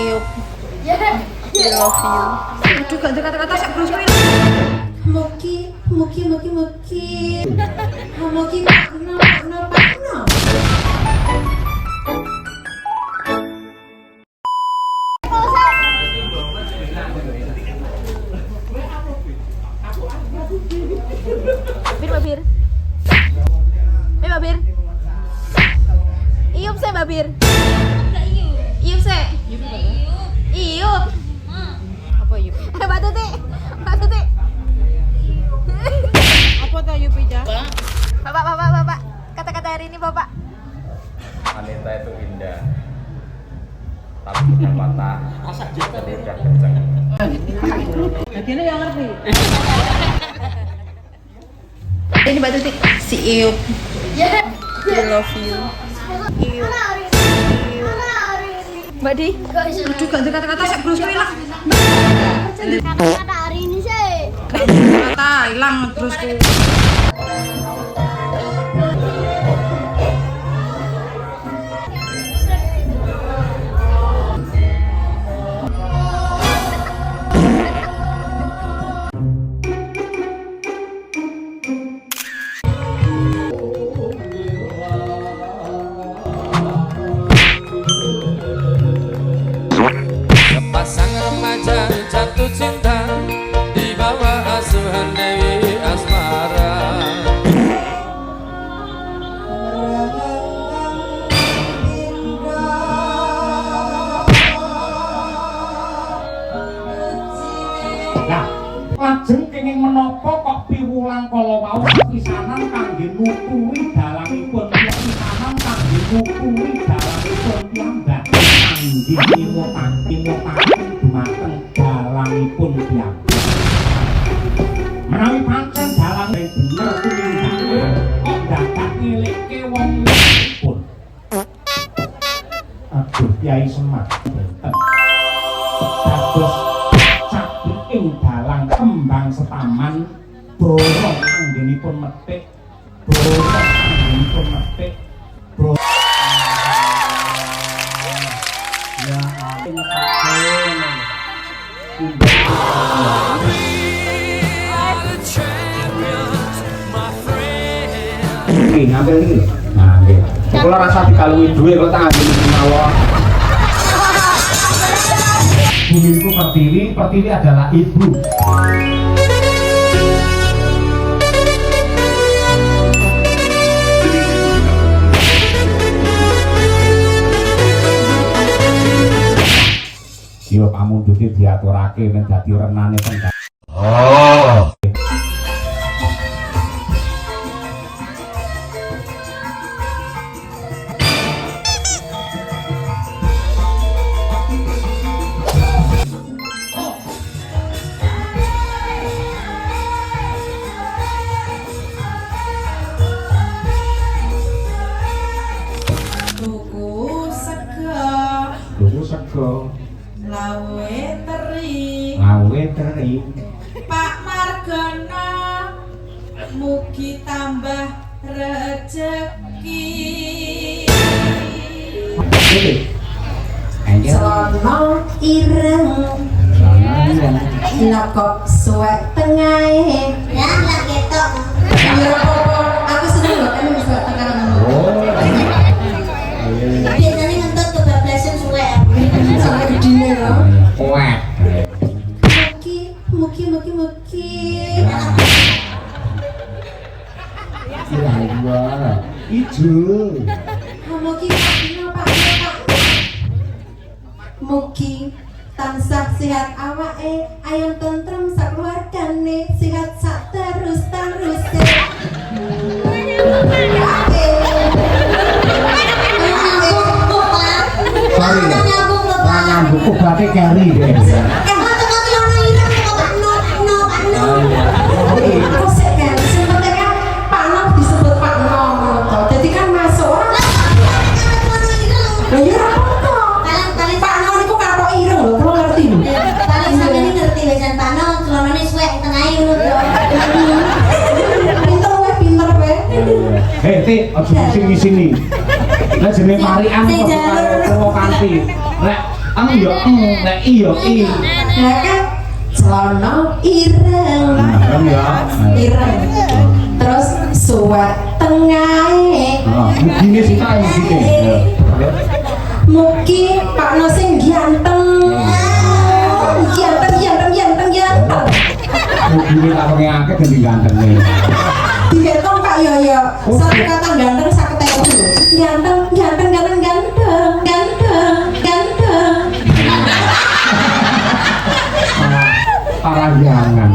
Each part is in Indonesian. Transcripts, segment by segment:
Iup. I love you. Aduh, gak ada kata-kata sak bros kuwi. Muki. Muki pakno. Babir. Babir. Iup se Babir. Iup se. Iup. Apa yuk? Mbak Tuti. Apa tuh yuk Ija? Bapak. Kata-kata hari ini Bapak. Wanita itu indah, tapi bukan patah, mudah kencang. Jadi ini yang ngerti. Ini Mbak Tuti. Si Iup. I love you. Iup. Mbak Di. Aduh, gak ada kata-kata sak bros kuwi lah. Kata-kata hari ini sih. Kata hilang bros kuwi. Pasang remaja jatuh cinta di bawah asuhan Dewi Asmara. Lah, lajeng kenging menapa kok piwulang kala wau pisanan kangge nuturi dalamipun pisanan kangge nuturi dalamipun piyambak kangge nimutaken dumateng dalamipun piyambak. Menawi pancen dalang bener tumindak kok dadak ngelekke wong liyapun. Aduh, Kyai Semar benten. Dados ing dalang kembang setaman borong anggenipun metik ya ampun iki ngambil iki lho. Nah, nggih. Kula rasa dikalungi duwe kok tak ngambil mawon. Buminku Pertiwi adalah ibu. Yo pamundhute diaturake men dadi renane tengah. Oh. Tuku sego. Lawe teri. Pak Margono mugi tambah rezeki. Selana ireng nakok suwek tengahe. Ya, lah ketok. Aku seneng loh kan bisa tekan Biasanya ngentut kebablasan suwe. sampai gedine loh. Kuat. Muki. Ya Allah. Ijo. Muki Pak. Mugi tansah sehat awake, ayam tentrem sakeluargane, sehat sak terus-teruse. Sorry ya. Nyambung kok berarti carry deh. Aku sih kan, sebenarnya kan Pak Nom disebut Pak Nom, jadi kan masuk orang. Lah ya apa? Pak Nom itu karo ireng lho, kula ngerti lho. Paling sampeyan ngerti wesan pano celanane suwek tengahe ngono. Pinter kowe. Hei, Ti, aja sing sini. Lah jenenge Marian kok karo kanthi. Lek ya nek iya Nah kan celana ireng. Ireng ya. Ireng. Terus suwek tengahe. Begini sih kae begini. Mugi Pak No sing ganteng. Ganteng. Begini tak pakai akeh ganti ganteng nih. Dihitung Pak Yoyo. Satu kata ganteng 100.000. Ganteng. Parahyangan.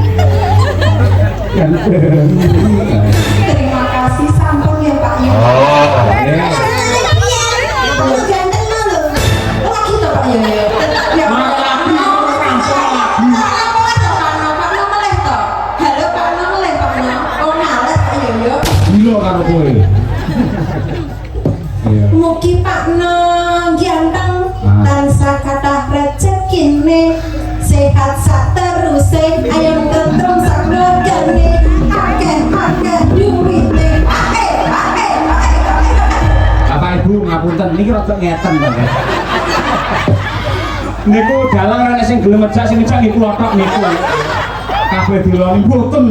Terima kasih sampun ya Pak Yoyo. Ganteng lho. Lagi to Pak Yoyo. Ya Pak No meleh to. Halo Pak No meleh Pak No. Oh ngales Pak Yoyo. Gila karo kowe. Iya. Mugi Pak No ganteng tansah kathah rezekine sehat sak teruse ayam tentrem sak keluargane akeh duwite akeh. Bapak Ibu ngapunten niki rada ngeten to. Niku dalang rene sing gelem mejak sing mejak niku lotok niku. Kabeh diloni mboten.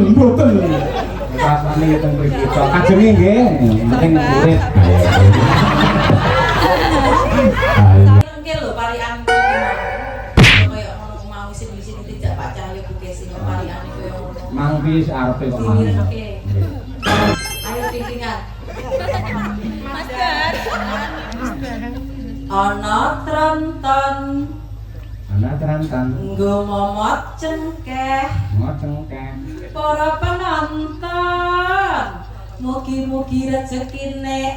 Rasane teng mriki to. Kajenge nggih, penting urip. Ayo. Mungkin lho parian koyo ngono mau sing dijak Pak Cahyo buke sing parian koyo ngono. Mang wis arepe kok mang. Oke. Ayo pingpingan. Master. Ana tronton Ana terantan. nggo momot cengkeh Ngocengkeh. para penonton. Mugi-mugi rezekine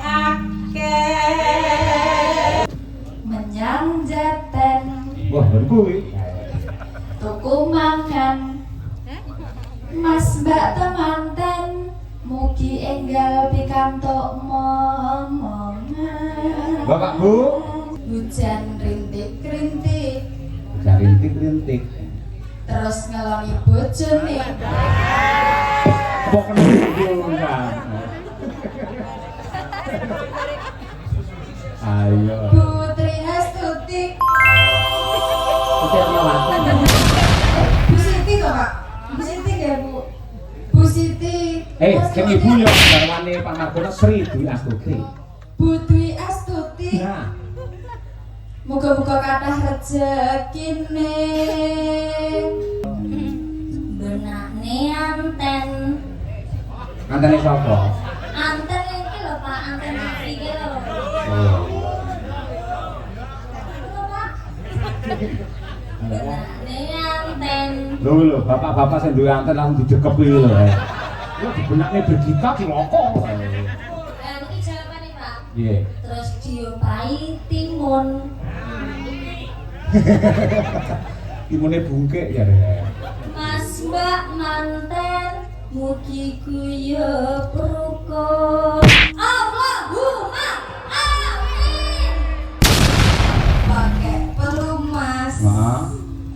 akeh. Menyang jaten Wah, ben kuwi. tuku mangan Mas Mbak temanten mugi enggal pikantuk momongan. Bapak Bu, Hujan rintik-rintik cari rintik-rintik. terus ngeloni bojone. Kok kena diundang? Ayo. Putri Astuti. Kita lawan. Bu Siti toh Pak? Bu Siti nggih Bu? Bu Siti. Sing ibu yo garwane Pak Margono Sri Dwi Astuti. Bu Dwi Astuti. Nah, Muga-muga kathah rezekine. benakne anten antene sapa? anten iki lho Pak anten TV iki lho Oh. benakne anten Lho, bapak-bapak sing duwe anten langsung didekepi lho. Lho dibenakne bergita ciloko. iki jawabane Pak Piye? terus diopahi timun Timune bungkek ya. Rek. Mas Mbak manten mugi guyub rukun Allahumma amin Pakai pelumas. Heeh.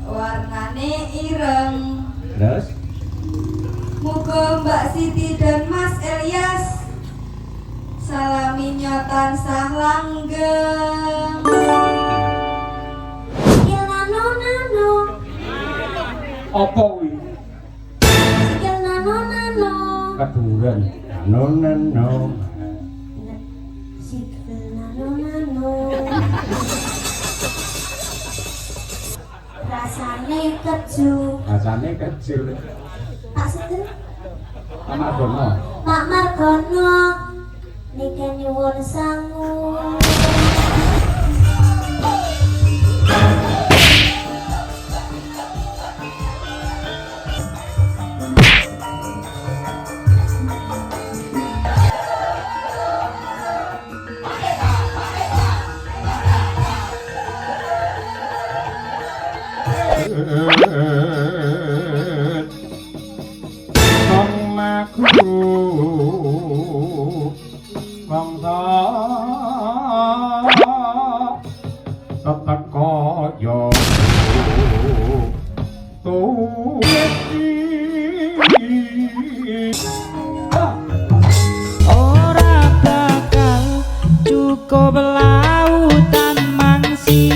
Warnane ireng. Terus Muga Mbak Siti dan Mas Elias salaminya tansah langgeng. sikil nano apa kuwi? sikil nano Keduren. No. sikil nano rasane keju Rasane kecil. Pak Sinten Pak Margono. Pak Margono niki nyuwun sangu Bangsa teteko yo Ora bakal cukup lautan mangsi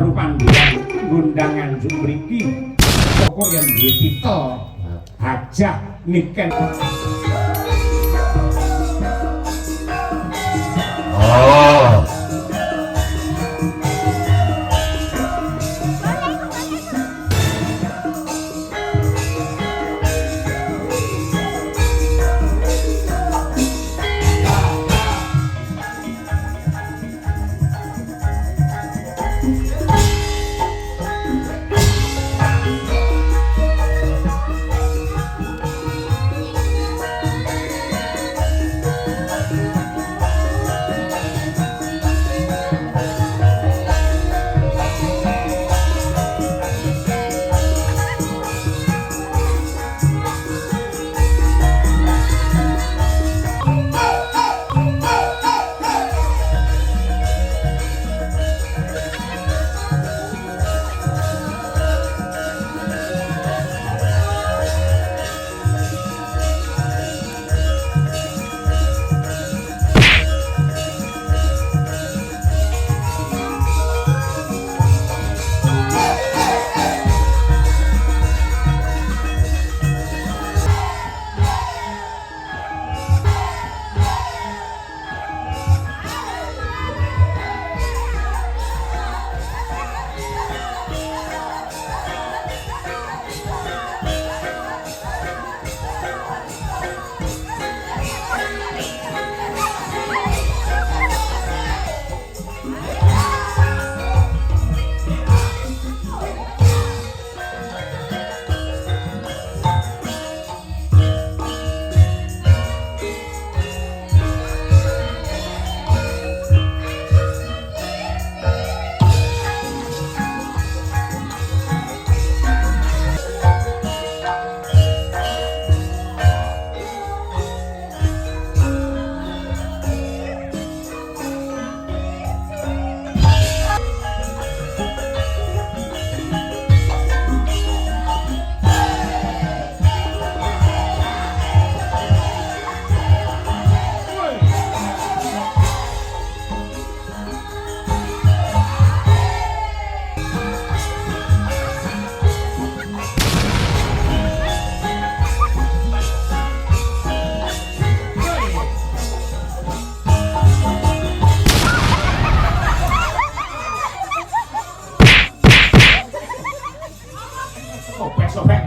perlu pandian ngundangan mriki pokok yang duwe titel hajah niken. Sobek-sobek.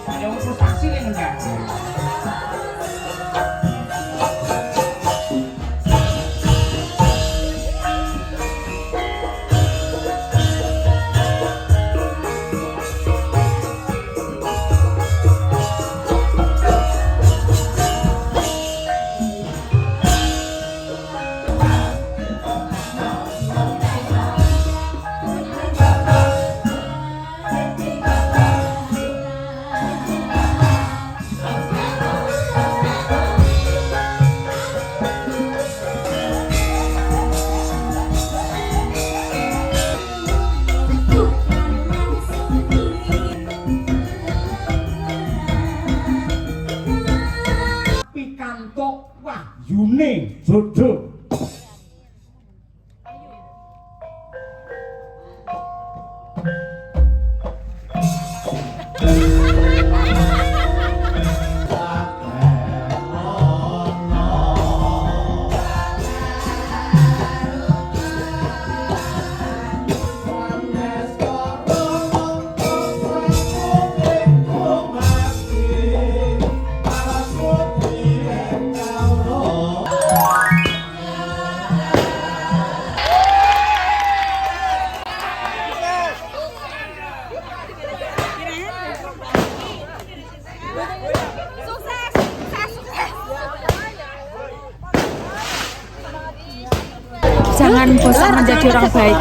Ada frustasi nih enggak? Pikantuk wahyune jodoh. Jangan bosan menjadi orang baik.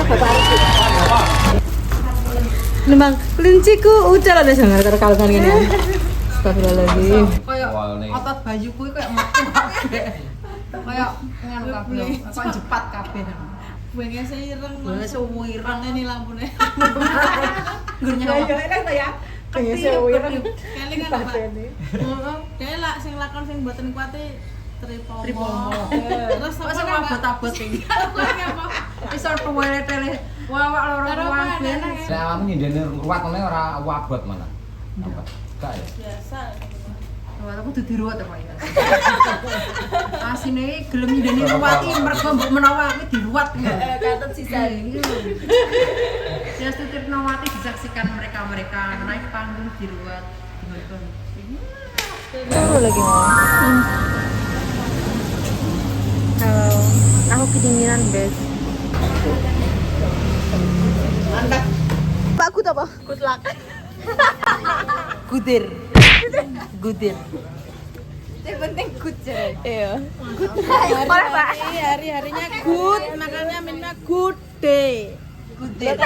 Nembang kelinciku udah ada jangan terkalkan gini. Astagfirullahaladzim. Kayak otot bajuku kayak metu kabeh. Kayak nganu kabeh, kok jepat kabeh. Buangnya seireng. Buangnya seireng ini lampune. Gurnya apa? Ya, Kelingan Pak. Kayak lah sing lakon sing mboten kuwate tripomo. Terus apa sing abot-abot iki? Iso tuwele tele wawak loro wae. Nek awakmu nyindene ruwat ngene ora abot malah. Apa? Gak ya? Biasa. Wah, aku dudu ruwet apa ya. Asine gelem nyindeni ruwat iki mergo mbok menawa aku diruwat. Katut sisa. Ya Tutir Nawati disaksikan mereka naik panggung diruwat ditonton. Baru lagi mau. Halo, aku kedinginan guys. Mantap. Pak Gut apa? Good luck. Gudir. Gudir. Yang penting good aja. Iya. Hari-harinya good, makanya minta good day. Gudir.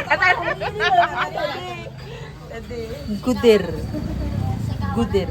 Gudir. Gudir.